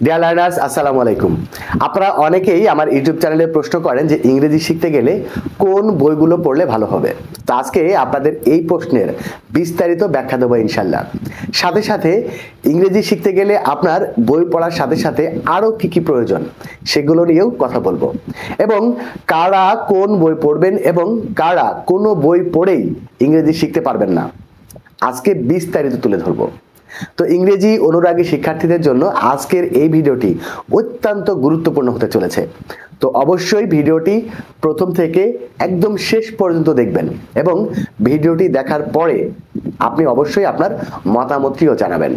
Dear learners, আসসালামু আলাইকুম। আপনারা অনেকেই আমার ইউটিউব চ্যানেলে প্রশ্ন করেন যে ইংরেজি শিখতে গেলে কোন বইগুলো পড়লে ভালো হবে। তো আজকে আপনাদের এই প্রশ্নের বিস্তারিত ব্যাখ্যা দেবো ইনশাল্লাহ। সাথে সাথে ইংরেজি শিখতে গেলে আপনার বই পড়ার সাথে সাথে আরও কি কি প্রয়োজন সেগুলো নিয়েও কথা বলবো, এবং কারা কোন বই পড়বেন এবং কারা কোনো বই পড়েই ইংরেজি শিখতে পারবেন না আজকে বিস্তারিত তুলে ধরবো। তো ইংরেজি অনুরাগী শিক্ষার্থীদের জন্য আজকের এই ভিডিওটি অত্যন্ত গুরুত্বপূর্ণ হতে চলেছে। তো অবশ্যই ভিডিওটি প্রথম থেকে একদম শেষ পর্যন্ত দেখবেন এবং ভিডিওটি দেখার পরে আপনি অবশ্যই আপনার মতামতটিও জানাবেন।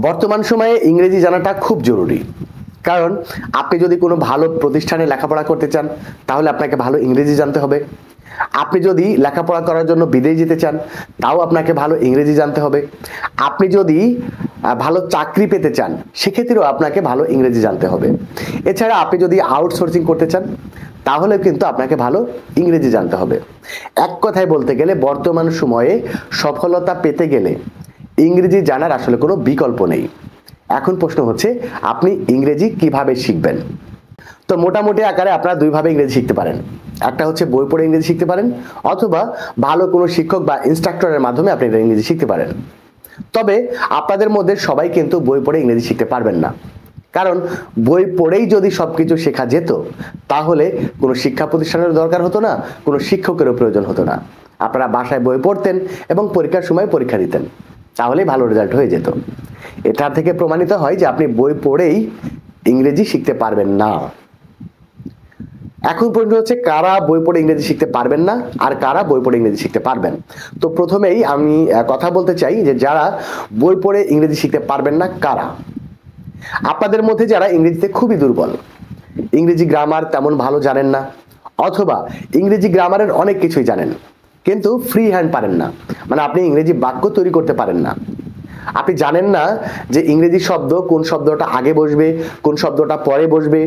বর্তমান সময়ে ইংরেজি জানাটা খুব জরুরি, কারণ আপনি যদি কোনো ভালো প্রতিষ্ঠানে লেখাপড়া করতে চান তাহলে আপনাকে ভালো ইংরেজি জানতে হবে। আপনি যদি লেখাপড়া করার জন্য বিদেশ যেতে চান তাও আপনাকে ভালো ইংরেজি জানতে হবে। আপনি যদি ভালো চাকরি পেতে চান সেক্ষেত্রেও আপনাকে ভালো ইংরেজি জানতে হবে। এছাড়া আপনি যদি আউটসোর্সিং করতে চান তাহলে কিন্তু আপনাকে ভালো ইংরেজি জানতে হবে। এক কথায় বলতে গেলে বর্তমান সময়ে সফলতা পেতে গেলে ইংরেজি জানার আসলে কোনো বিকল্প নেই। এখন প্রশ্ন হচ্ছে আপনি ইংরেজি কিভাবে শিখবেন। তো মোটামুটি আকারে আপনারা দুইভাবে ইংরেজি শিখতে পারেন। একটা হচ্ছে বই পড়ে ইংরেজি শিখতে পারেন, অথবা ভালো কোনো শিক্ষক বা ইনস্ট্রাক্টরের মাধ্যমে আপনি ইংরেজি শিখতে পারেন। তবে আপনাদের মধ্যে সবাই কিন্তু বই পড়ে ইংরেজি শিখতে পারবেন না, কারণ বই পড়েই যদি সবকিছু শেখা যেত তাহলে কোনো শিক্ষা প্রতিষ্ঠানের দরকার হতো না, কোনো শিক্ষকেরও প্রয়োজন হতো না। আপনারা বাসায় বই পড়তেন এবং পরীক্ষার সময় পরীক্ষা দিতেন, তাহলেই ভালো রেজাল্ট হয়ে যেত। এটা থেকে প্রমাণিত হয় যে আপনি বই পড়েই ইংরেজি শিখতে পারবেন না। এখন পর্যন্ত হচ্ছে কারা বই পড়ে ইংরেজি শিখতে পারবেন না আর কারা বই পড়ে ইংরেজি শিখতে পারবেন। তো প্রথমেই আমি কথা বলতে চাই যে যারা বই পড়ে ইংরেজি শিখতে পারবেন না কারা। আপনাদের মধ্যে যারা ইংরেজিতে খুবই দুর্বল, ইংরেজি গ্রামার তেমন ভালো জানেন না, অথবা ইংরেজি গ্রামারের অনেক কিছুই জানেন কিন্তু ফ্রি হ্যান্ড পারেন না, মানে আপনি ইংরেজি বাক্য তৈরি করতে পারেন না। আপনি জানেন না যে ইংরেজি শব্দ কোন শব্দটা আগে বসবে, কোন শব্দটা পরে বসবে,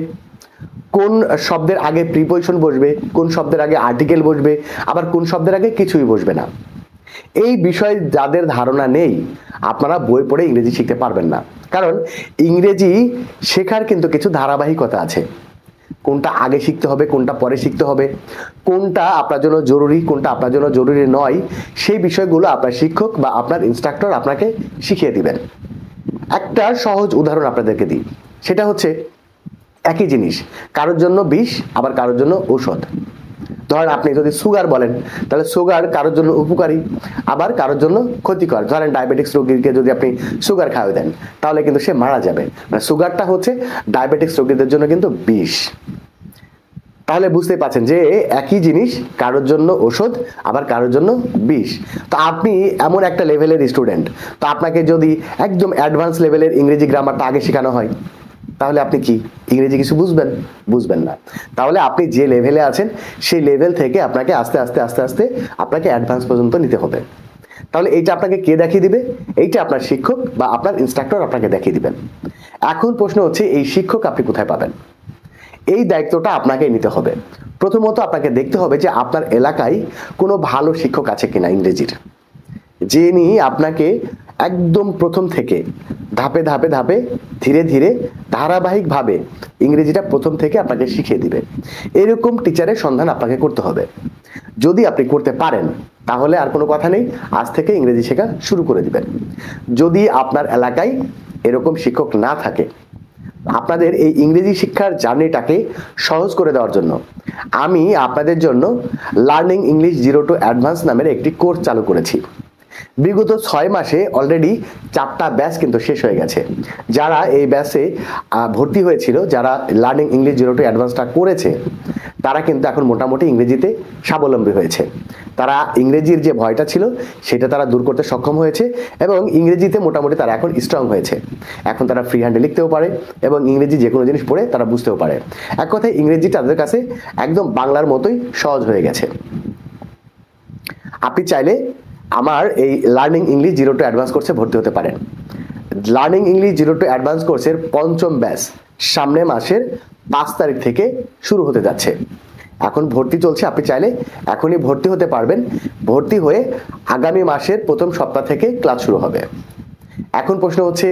কোন শব্দের আগে প্রিপজিশন বসবে, কোন শব্দের আগে আর্টিকেল বসবে, আবার কোন শব্দের আগে কিছুই বসবে না। এই বিষয়ে যাদের ধারণা নেই আপনারা বই পড়ে ইংরেজি শিখতে পারবেন না, কারণ ইংরেজি শেখার কিন্তু কিছু ধারাবাহিকতা আছে। কোনটা আগে শিখতে হবে, কোনটা পরে শিখতে হবে, কোনটা আপনার জন্য জরুরি, কোনটা আপনার জন্য জরুরি নয়, সেই বিষয়গুলো আপনার শিক্ষক বা আপনার ইনস্ট্রাক্টর আপনাকে শিখিয়ে দিবেন। একটা সহজ উদাহরণ আপনাদেরকে দিই, সেটা হচ্ছে একই জিনিস কারোর জন্য বিষ আবার কারোর জন্য ঔষধ। ধরেন আপনি যদি সুগার বলেন তাহলে সুগার কারোর জন্য উপকারী আবার কারোর জন্য ক্ষতিকর। ধরেন ডায়াবেটিক্স রোগীকে যদি আপনি সুগার খাওয়াই দেন তাহলে কিন্তু সে মারা যাবে, মানে সুগারটা হচ্ছে ডায়াবেটিক্স রোগীদের জন্য কিন্তু বিষ। তাহলে বুঝতে পারছেন যে একই জিনিস কারোর জন্য ওষুধ আবার কারোর জন্য বিষ। তো আপনি এমন একটা লেভেলের স্টুডেন্ট, তো আপনাকে যদি একদম অ্যাডভান্স লেভেলের ইংরেজি গ্রামারটা আগে শেখানো হয় তাহলে আপনি কি ইংরেজি কিছু বুঝবেন না। তাহলে আপনি যে লেভেলে আছেন সেই লেভেল থেকে আপনাকে আস্তে আস্তে আস্তে আস্তে আপনাকে অ্যাডভান্স পর্যন্ত নিতে হবে। তাহলে এইটা আপনাকে কে দেখিয়ে দিবে? এইটা আপনার শিক্ষক বা আপনার ইনস্ট্রাক্টর আপনাকে দেখিয়ে দিবেন। এখন প্রশ্ন হচ্ছে এই শিক্ষক আপনি কোথায় পাবেন? এই দায়িত্বটা আপনাকে নিতে হবে। প্রথমত আপনাকে দেখতে হবে যে আপনার এলাকায় কোনো ভালো শিক্ষক আছে কিনা ইংরেজির, যিনি আপনাকে একদম প্রথম থেকে ধাপে ধাপে ধাপে ধীরে ধীরে ধারাবাহিকভাবে ইংরেজিটা প্রথম থেকে আপনাকে শিখিয়ে দিবে। এরকম টিচারের সন্ধান আপনাকে করতে হবে। যদি আপনি করতে পারেন তাহলে আর কোনো কথা নেই, আজ থেকে ইংরেজি শেখা শুরু করে দিবেন। যদি আপনার এলাকায় এরকম শিক্ষক না থাকে, আপনাদের এই ইংরেজি শিক্ষার জার্নিটাকে সহজ করে দেওয়ার জন্য আমি আপনাদের জন্য লার্নিং ইংলিশ 0 to অ্যাডভান্স নামের একটি কোর্স চালু করেছি। বিগত 6 মাসে অলরেডি 4টা ব্যাচ কিন্তু শেষ হয়ে গেছে। যারা এই ব্যাচে ভর্তি হয়েছিল, যারা লার্নিং ইংলিশ 0 to অ্যাডভান্সটা করেছে, তারা কিন্তু এখন মোটামুটি ইংরেজিতে স্বাবলম্বী হয়েছে। তারা ইংরেজির যে ভয়টা ছিল সেটা তারা দূর করতে সক্ষম হয়েছে এবং ইংরেজিতে মোটামুটি তারা এখন স্ট্রং হয়েছে। এখন তারা ফ্রি হ্যান্ডে লিখতেও পারে এবং ইংরেজি যে কোনো জিনিস পড়ে তারা বুঝতেও পারে। এক কথায় ইংরেজি তাদের কাছে একদম বাংলার মতোই সহজ হয়ে গেছে। আপনি চাইলে আমার এই লার্নিং ইংলিশ 0 to অ্যাডভান্স কোর্সে ভর্তি হতে পারেন। লার্নিং ইংলিশ 0 to অ্যাডভান্স কোর্সের 5ম ব্যাচ সামনের মাসের 5 তারিখ থেকে শুরু হতে যাচ্ছে। এখন ভর্তি চলছে, আপনি চাইলে এখনই ভর্তি হতে পারবেন। ভর্তি হয়ে আগামী মাসের প্রথম সপ্তাহ থেকে ক্লাস শুরু হবে। এখন প্রশ্ন হচ্ছে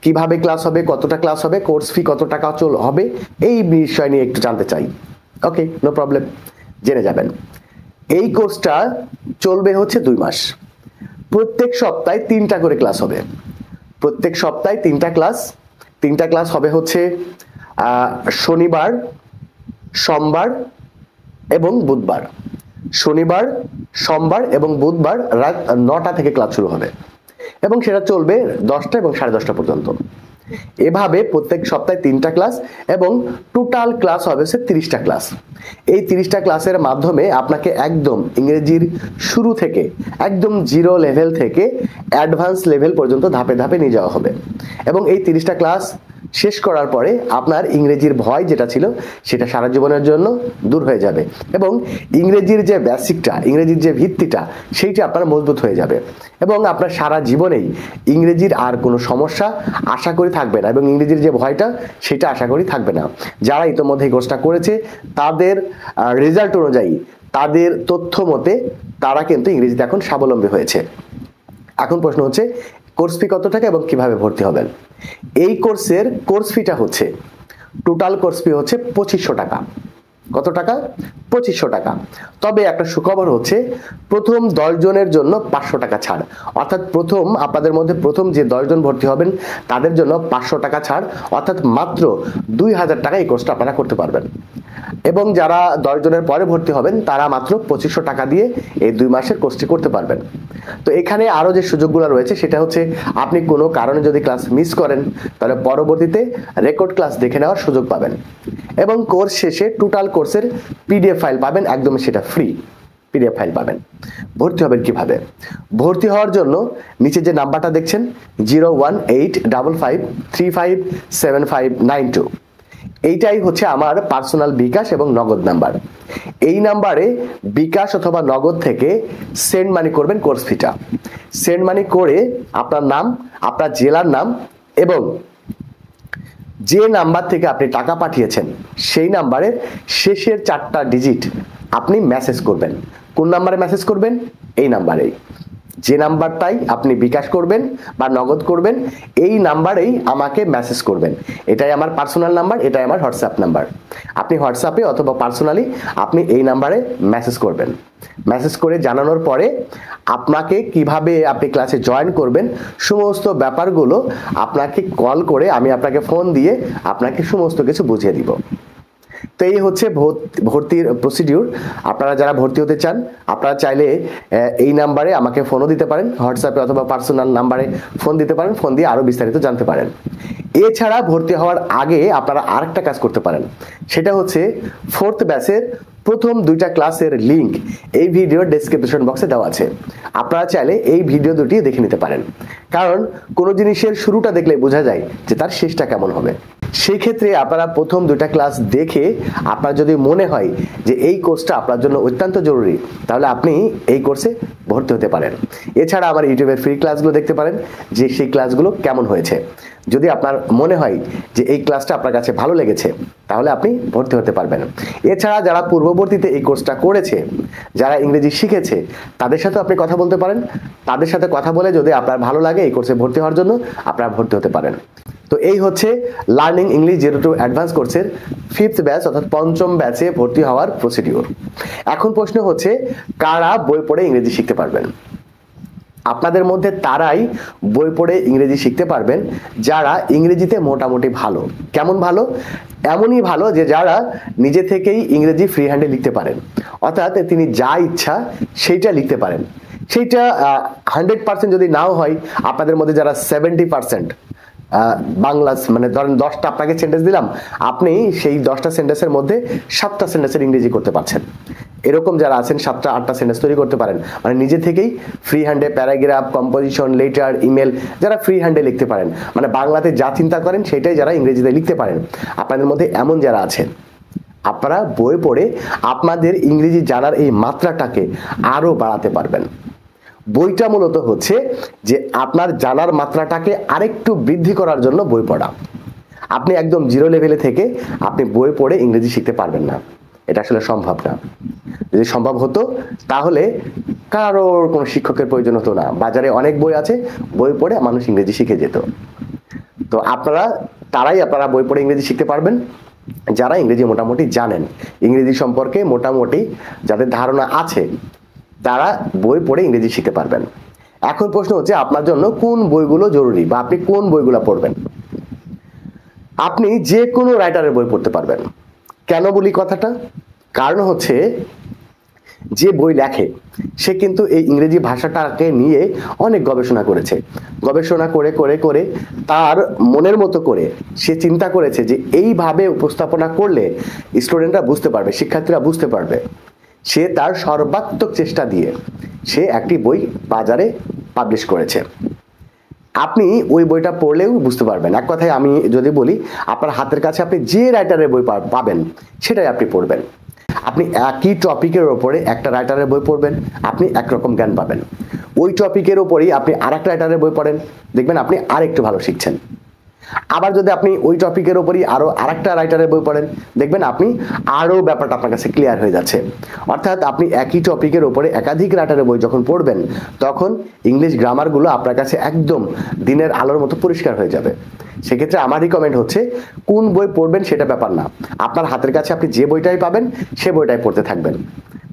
কিভাবে ক্লাস হবে, কতটা ক্লাস হবে, কোর্স ফি কত টাকা হবে, এই বিষয় নিয়ে একটু জানতে চাই। ওকে, নো প্রবলেম, জেনে যাবেন। এই কোর্সটা চলবে হচ্ছে 2 মাস। প্রত্যেক সপ্তাহে 3টা করে ক্লাস হবে। প্রত্যেক সপ্তাহে 3টা ক্লাস হবে হচ্ছে শনিবার, সোমবার এবং বুধবার। শনিবার, সোমবার এবং বুধবার রাত 9টা থেকে ক্লাস শুরু হবে এবং সেটা চলবে 10টা এবং 10:30 পর্যন্ত। এভাবে প্রত্যেক সপ্তাহে 3টা ক্লাস এবং টোটাল ক্লাস হবে 30টা ক্লাস। এই 30টা ক্লাসের মাধ্যমে আপনাকে একদম ইংরেজির শুরু থেকে একদম 0 লেভেল থেকে অ্যাডভান্স লেভেল পর্যন্ত ধাপে ধাপে নিয়ে যাওয়া হবে এবং এই 30টা ক্লাস শেষ করার পরে আপনার ইংরেজির ভয় যেটা ছিল সেটা সারা জীবনের জন্য দূর হয়ে যাবে এবং ইংরেজির যে বেসিকটা, ইংরেজির যে ভিত্তিটা, সেইটা আপনার মজবুত হয়ে যাবে এবং আপনার সারা জীবনেই ইংরেজির আর কোনো সমস্যা আশা করি থাকবে না এবং ইংরেজির যে ভয়টা সেটা আশা করি থাকবে না। যারা ইতোমধ্যে এই কোর্সটা করেছে তাদের রেজাল্ট অনুযায়ী, তাদের তথ্য মতে তারা কিন্তু ইংরেজিতে এখন স্বাবলম্বী হয়েছে। এখন প্রশ্ন হচ্ছে কোর্স ফি কত টাকা এবং কিভাবে ভর্তি হবেন। এই কোর্সের কোর্স ফিটা হচ্ছে, টোটাল কোর্স ফি হচ্ছে 2500 টাকা। কত টাকা? 2500 টাকা। তবে একটা সুখবর হচ্ছে প্রথম 10 জনের জন্য 500 টাকা ছাড়, অর্থাৎ আপনাদের মধ্যে প্রথম যে 10 জন ভর্তি হবেন তাদের জন্য 500 টাকা ছাড়, অর্থাৎ মাত্র 2000 টাকা এই কোর্সটা আপনারা করতে পারবেন। এবং যারা 10 জনের পরে ভর্তি হবেন তারা মাত্র 2500 টাকা দিয়ে এই 2 মাসের কোর্সটি করতে পারবেন। তো এখানে আরো যে সুযোগগুলো রয়েছে সেটা হচ্ছে আপনি কোনো কারণে যদি ক্লাস মিস করেন তাহলে পরবর্তীতে রেকর্ড ক্লাস দেখে নেওয়ার সুযোগ পাবেন এবং কোর্স শেষে টোটাল কোর্সের পিডিএফ ফাইল পাবেন, একদম সেটা ফ্রি পিডিএফ ফাইল পাবেন। ভর্তি হবেন কিভাবে? ভর্তি হওয়ার জন্য নিচে যে নাম্বারটা দেখছেন 01855357592, এইটাই হচ্ছে আমার পার্সোনাল বিকাশ এবং নগদ নাম্বার। এই নাম্বারে বিকাশ অথবা নগদ থেকে সেন্ড মানি করবেন কোর্স ফিটা। সেন্ড মানি করে আপনার নাম, আপনার জেলার নাম এবং যে নাম্বার থেকে আপনি টাকা পাঠিয়েছেন সেই নাম্বারের শেষের 4টা ডিজিট আপনি মেসেজ করবেন। কোন নাম্বারে মেসেজ করবেন? এই নাম্বারেই। যে নাম্বারটাই আপনি বিকাশ করবেন বা নগদ করবেন এই নাম্বারেই আমাকে মেসেজ করবেন। এটাই আমার পার্সোনাল নাম্বার, এটাই আমার হোয়াটসঅ্যাপ নাম্বার। আপনি হোয়াটসঅ্যাপে অথবা পার্সোনালি আপনি এই নাম্বারে মেসেজ করবেন। মেসেজ করে জানানোর পরে আপনাকে কিভাবে আপনি ক্লাসে জয়েন করবেন সমস্ত ব্যাপারগুলো আপনাকে কল করে আমি আপনাকে ফোন দিয়ে আপনাকে সমস্ত কিছু বুঝিয়ে দিব। তো এই হচ্ছে ভর্তির প্রসিডিউর। আপনারা যারা ভর্তি হতে চান আপনারা চাইলে এই নাম্বারে আমাকে ফোনও দিতে পারেন, হোয়াটসঅ্যাপে অথবা পার্সোনাল নাম্বারে ফোন দিতে পারেন, ফোন দিয়ে আরো বিস্তারিত জানতে পারেন। এছাড়া ভর্তি হওয়ার আগে আপনারা আরেকটা কাজ করতে পারেন, সেটা হচ্ছে 4th ব্যাচের প্রথম 2টা ক্লাসের লিংক এই ভিডিওর ডেসক্রিপশন বক্সে দেওয়া আছে। আপনারা চাইলে এই ভিডিও দুটি দেখে নিতে পারেন, কারণ কোনো জিনিসের শুরুটা দেখলে বোঝা যায় যে তার শেষটা কেমন হবে। সেই ক্ষেত্রে আপনারা প্রথম 2টা ক্লাস দেখে আপনার যদি মনে হয় যে এই কোর্সটা আপনার জন্য অত্যন্ত জরুরি তাহলে আপনি এই কোর্সে ভর্তি হতে পারেন। এছাড়া আমার ইউটিউবের ফ্রি ক্লাসগুলো দেখতে পারেন যে সেই ক্লাসগুলো কেমন হয়েছে। যদি আপনার মনে হয় যে এই ক্লাসটা আপনার কাছে ভালো লেগেছে তাহলে আপনি ভর্তি হতে পারবেন। এছাড়া যারা পূর্ববর্তীতে এই কোর্সটা করেছে, যারা ইংরেজি শিখেছে তাদের সাথে আপনি কথা বলতে পারেন। তাদের সাথে কথা বলে যদি আপনার ভালো লাগে এই কোর্সে ভর্তি হওয়ার জন্য আপনারা ভর্তি হতে পারেন। তো এই হচ্ছে লার্নিং ইংলিশ 0 to অ্যাডভান্স কোর্সের 5th ব্যাচ অর্থাৎ 5ম ব্যাচে ভর্তি হওয়ার প্রসিডিউর। এখন প্রশ্ন হচ্ছে কারা বই পড়ে ইংরেজি শিখতে পারবেন? আপনাদের মধ্যে তারাই বই পড়ে ইংরেজি শিখতে পারবেন যারা ইংরেজিতে মোটামুটি ভালো। কেমন ভালো? এমনই ভালো যে যারা নিজে থেকেই ইংরেজি ফ্রি হ্যান্ডে লিখতে পারেন, অর্থাৎ তিনি যা ইচ্ছা সেইটা লিখতে পারেন। সেইটা 100% যদি নাও হয়, আপনাদের মধ্যে যারা 70% বাংলা, মানে ধরেন 10টা আপনাকে সেন্টেন্স দিলাম, আপনি সেই 10টা সেন্টেন্সের মধ্যে 7টা সেন্টেন্সের ইংরেজি করতে পারছেন। এরকম যারা আছেন 7টা 8টা সেন্টেন্স তৈরি করতে পারেন, মানে নিজে থেকেই ফ্রি হ্যান্ডে প্যারাগ্রাফ, কম্পোজিশন, লেটার, ইমেল যারা ফ্রি হ্যান্ডে লিখতে পারেন, মানে বাংলাতে যা চিন্তা করেন সেটাই যারা ইংরেজিতে লিখতে পারেন, আপনাদের মধ্যে এমন যারা আছেন আপনারা বই পড়ে আপনাদের ইংরেজি জানার এই মাত্রাটাকে আরো বাড়াতে পারবেন। বইটা মূলত হচ্ছে যে আপনার জানার মাত্রাটাকে আরেকটু বৃদ্ধি করার জন্য বই পড়া। আপনি একদম 0 লেভেলে থেকে আপনি বই পড়ে ইংরেজি শিখতে পারবেন না, এটা আসলে সম্ভব না। যদি সম্ভব হতো তাহলে কারোর কোনো শিক্ষকের প্রয়োজন হতো না, বাজারে অনেক বই আছে, বই পড়ে মানুষ ইংরেজি শিখে যেত। তো আপনারা বই পড়ে ইংরেজি শিখতে পারবেন যারা ইংরেজি মোটামুটি জানেন, ইংরেজি সম্পর্কে মোটামুটি যাদের ধারণা আছে, তারা বই পড়ে ইংরেজি শিখতে পারবেন। এখন প্রশ্ন হচ্ছে আপনার জন্য কোন বইগুলো জরুরি বা আপনি কোন বইগুলো পড়বেন। আপনি যে কোনো রাইটারের বই পড়তে পারবেন। কেন বলি কথাটা? কারণ হচ্ছে যে বই লেখে সে কিন্তু এই ইংরেজি ভাষাটাকে নিয়ে অনেক গবেষণা করেছে। গবেষণা করে করে করে তার মনের মতো করে সে চিন্তা করেছে যে এইভাবে উপস্থাপনা করলে স্টুডেন্টরা বুঝতে পারবে, শিক্ষার্থীরা বুঝতে পারবে। সে তার সর্বাত্মক চেষ্টা দিয়ে সে একটি বই বাজারে পাবলিশ করেছে। আপনি ওই বইটা পড়লেও বুঝতে পারবেন। এক কথায় আমি যদি বলি, আপনার হাতের কাছে আপনি যে রাইটারের বই পাবেন সেটাই আপনি পড়বেন। আপনি একই টপিকের ওপরে একটা রাইটারের বই পড়বেন, আপনি একরকম জ্ঞান পাবেন। ওই টপিকের ওপরেই আপনি আরেকটা রাইটারের বই পড়েন, দেখবেন আপনি আরেকটু ভালো শিখছেন। আবার যদি আপনি ওই টপিকের ওপরই আরো আরেকটা রাইটারের বই পড়েন, দেখবেন আপনি আরো ব্যাপারটা আপনার কাছে ক্লিয়ার হয়ে যাচ্ছে। অর্থাৎ আপনি একই টপিকের ওপরে একাধিক রাইটারের বই যখন পড়বেন, তখন ইংলিশ গ্রামারগুলো আপনার কাছে একদম দিনের আলোর মতো পরিষ্কার হয়ে যাবে। সেক্ষেত্রে আমার রিকমেন্ড হচ্ছে কোন বই পড়বেন সেটা ব্যাপার না, আপনার হাতের কাছে আপনি যে বইটাই পাবেন সে বইটাই পড়তে থাকবেন।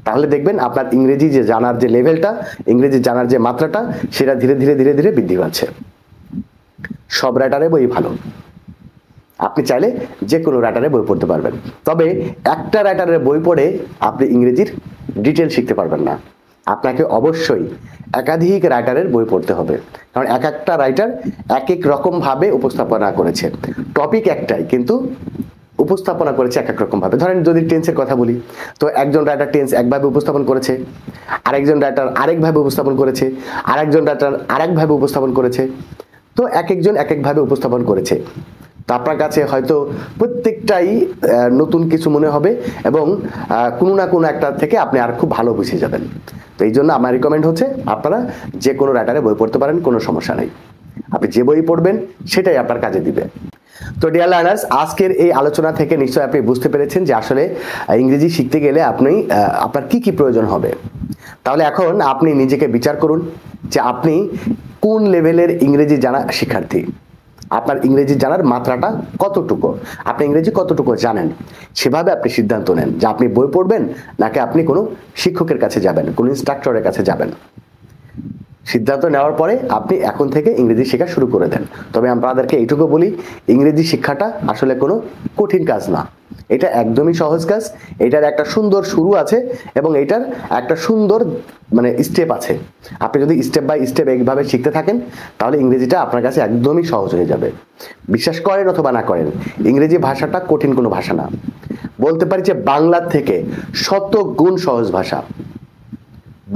তাহলে দেখবেন আপনার ইংরেজি যে জানার যে লেভেলটা, ইংরেজি জানার যে মাত্রাটা, সেটা ধীরে ধীরে ধীরে ধীরে বৃদ্ধি পাচ্ছে। সব রাইটারের বই ভালো, আপনি চাইলে যে কোনো রাইটারের বই পড়তে পারবেন। তবে একটা রাইটারের বই পড়ে আপনি ইংরেজির ডিটেল শিখতে পারবেন না। আপনাকে অবশ্যই একাধিক রাইটারের বই পড়তে হবে, কারণ এক একটা রাইটার এক এক রকম ভাবে উপস্থাপনা করেছে। টপিক একটাই, কিন্তু উপস্থাপনা করেছে এক এক রকম ভাবে। ধরেন যদি টেন্সের কথা বলি, তো একজন রাইটার টেন্স একভাবে উপস্থাপন করেছে, আরেকজন রাইটার আরেকভাবে উপস্থাপন করেছে, আরেকজন রাইটার আরেকভাবে উপস্থাপন করেছে। তো এক একজন এক একভাবে উপস্থাপন করেছে। তো আপনার কাছে হয়তো প্রত্যেকটাই নতুন কিছু মনে হবে এবং কোনো না কোনো একটা থেকে আপনি আর খুব ভালো বুঝে যাবেন। তো এই জন্য আমার রিকমেন্ড হচ্ছে আপনারা যে কোনো রাইটারে বই পড়তে পারেন, কোনো সমস্যা নেই। আপনি যে বই পড়বেন সেটাই আপনার কাজে দিবে। তো ডিয়ার লার্নার্স, আজকের এই আলোচনা থেকে নিশ্চয়ই আপনি বুঝতে পেরেছেন যে আসলে ইংরেজি শিখতে গেলে আপনার কি কি প্রয়োজন হবে। তাহলে এখন আপনি নিজেকে বিচার করুন যে আপনি কোন লেভেলের ইংরেজি জানা শিক্ষার্থী, আপনার ইংরেজি জানার মাত্রাটা কতটুকু, আপনি ইংরেজি কতটুকু জানেন। সেভাবে আপনি সিদ্ধান্ত নেন যে আপনি বই পড়বেন নাকি আপনি কোনো শিক্ষকের কাছে যাবেন, কোনো ইনস্ট্রাক্টরের কাছে যাবেন। সিদ্ধান্ত নেওয়ার পরে আপনি এখন থেকে ইংরেজি শেখা শুরু করে দেন। তবে আপনাদেরকে এইটুকু বলি, ইংরেজি শিক্ষাটা আসলে কোনো কঠিন কাজ না, এটা একদমই সহজ কাজ। এটার একটা সুন্দর শুরু আছে এবং এটার একটা সুন্দর স্টেপ আছে। আপনি যদি স্টেপ বাই স্টেপ এইভাবে শিখতে থাকেন, তাহলে ইংরেজিটা আপনার কাছে একদমই সহজ হয়ে যাবে। বিশ্বাস করেন অথবা না করেন, ইংরেজি ভাষাটা কঠিন কোনো ভাষা না। বলতে পারি যে বাংলার থেকে 100 গুণ সহজ ভাষা।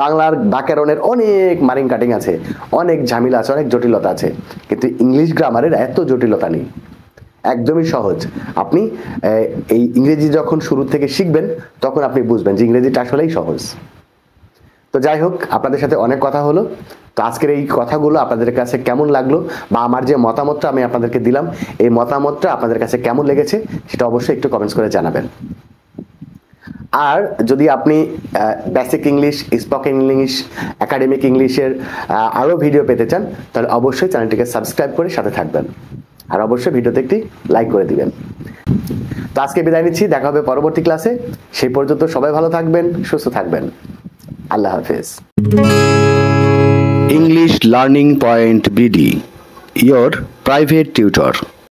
বাংলার ব্যাকরণের অনেক মারিং কাটিং আছে, অনেক ঝামেলা আছে, অনেক জটিলতা আছে, কিন্তু ইংলিশ গ্রামারের এত জটিলতা নেই, একদমই সহজ। আপনি এই ইংরেজি যখন শুরু থেকে শিখবেন, তখন আপনি বুঝবেন যে ইংরেজিটা আসলেই সহজ। তো যাই হোক, আপনাদের সাথে অনেক কথা হলো। তো আজকের এই কথাগুলো আপনাদের কাছে কেমন লাগলো, বা আমার যে মতামতটা আমি আপনাদেরকে দিলাম, এই মতামতটা আপনাদের কাছে কেমন লেগেছে সেটা অবশ্যই একটু কমেন্টস করে জানাবেন। আর যদি আপনি basic English, spoken English, academic ইংলিশের আরও ভিডিও পেতে চান, তাহলে অবশ্যই চ্যানেলটিকে সাবস্ক্রাইব করে সাথে থাকবেন, আর অবশ্যই ভিডিওতে একটি লাইক করে দিবেন। তো আজকে বিদায় নিচ্ছি, দেখা হবে পরবর্তী ক্লাসে। সেই পর্যন্ত সবাই ভালো থাকবেন, সুস্থ থাকবেন। আল্লাহ হাফেজ। English Learning Point BD, your private tutor.